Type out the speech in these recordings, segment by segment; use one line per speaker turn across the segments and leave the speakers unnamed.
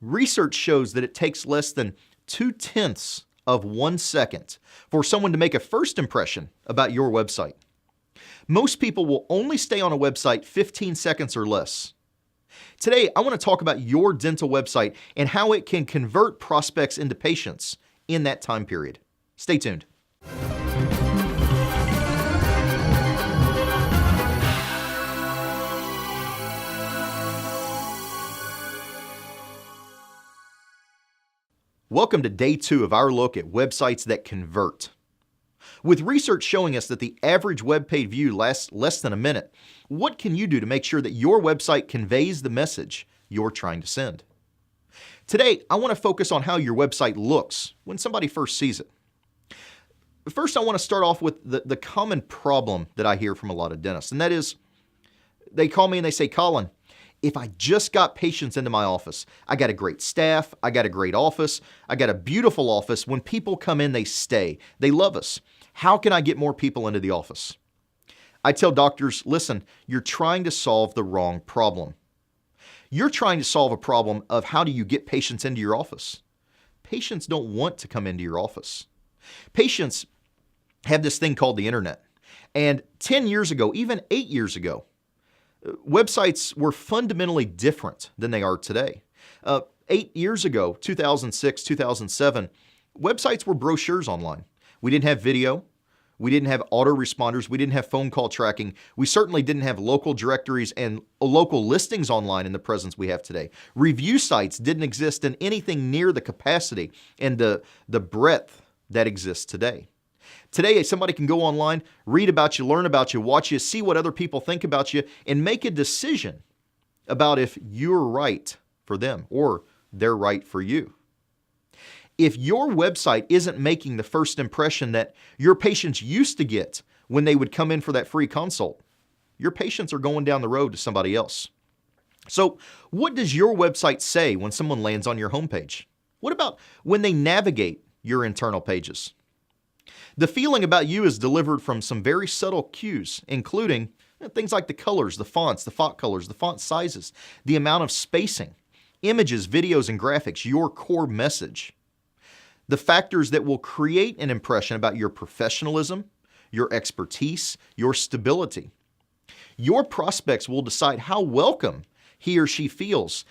Research shows that it takes less than 0.2 of 1 second for someone to make a first impression about your website. Most people will only stay on a website 15 seconds or less. Today, I want to talk about your dental website and how it can convert prospects into patients in that time period. Stay tuned. Welcome to day 2 of our look at websites that convert. With research showing us that the average web page view lasts less than a minute, what can you do to make sure that your website conveys the message you're trying to send? Today, I want to focus on how your website looks when somebody first sees it. First, I want to start off with the common problem that I hear from a lot of dentists, and that is, they call me and they say, Colin, if I just got patients into my office, I got a great staff, I got a great office, I got a beautiful office. When people come in, they stay. They love us. How can I get more people into the office? I tell doctors, listen, you're trying to solve the wrong problem. You're trying to solve a problem of how do you get patients into your office. Patients don't want to come into your office. Patients have this thing called the internet. And 10 years ago, even 8 years ago, websites were fundamentally different than they are today. 8 years ago, 2006, 2007, websites were brochures online. We didn't have video. We didn't have autoresponders. We didn't have phone call tracking. We certainly didn't have local directories and local listings online in the presence we have today. Review sites didn't exist in anything near the capacity and the breadth that exists today. Today, somebody can go online, read about you, learn about you, watch you, see what other people think about you, and make a decision about if you're right for them or they're right for you. If your website isn't making the first impression that your patients used to get when they would come in for that free consult, your patients are going down the road to somebody else. So, what does your website say when someone lands on your homepage? What about when they navigate your internal pages? The feeling about you is delivered from some very subtle cues, including things like the colors, the fonts, the font colors, the font sizes, the amount of spacing, images, videos, and graphics, your core message. The factors that will create an impression about your professionalism, your expertise, your stability. Your prospects will decide how welcome he or she feels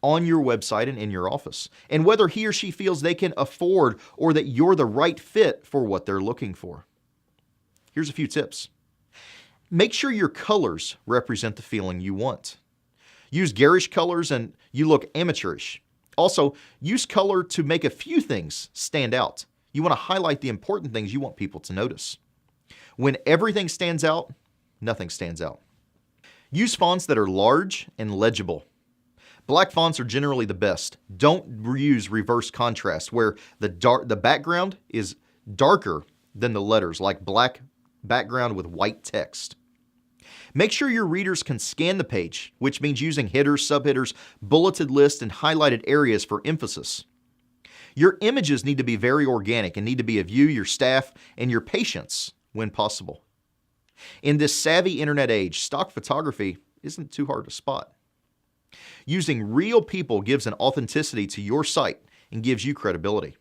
on your website and in your office, and whether he or she feels they can afford or that you're the right fit for what they're looking for. Here's a few tips. Make sure your colors represent the feeling you want. Use garish colors and you look amateurish. Also, use color to make a few things stand out. You want to highlight the important things you want people to notice. When everything stands out, nothing stands out. Use fonts that are large and legible. Black fonts are generally the best. Don't use reverse contrast where the background is darker than the letters, like black background with white text. Make sure your readers can scan the page, which means using headers, subheaders, bulleted lists, and highlighted areas for emphasis. Your images need to be very organic and need to be of you, your staff, and your patients when possible. In this savvy internet age, stock photography isn't too hard to spot. Using real people gives an authenticity to your site and gives you credibility.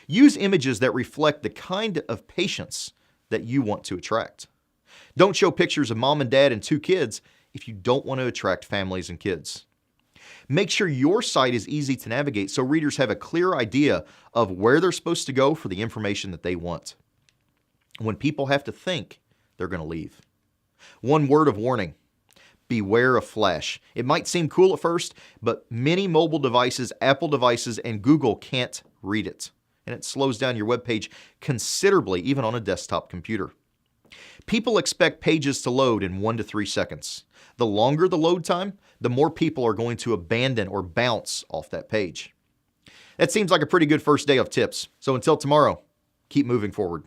Use images that reflect the kind of patients that you want to attract. Don't show pictures of mom and dad and 2 kids if you don't want to attract families and kids. Make sure your site is easy to navigate so readers have a clear idea of where they're supposed to go for the information that they want. When people have to think, they're going to leave. One word of warning. Beware of flash. It might seem cool at first, but many mobile devices, Apple devices, and Google can't read it. And it slows down your web page considerably, even on a desktop computer. People expect pages to load in 1 to 3 seconds. The longer the load time, the more people are going to abandon or bounce off that page. That seems like a pretty good first day of tips. So until tomorrow, keep moving forward.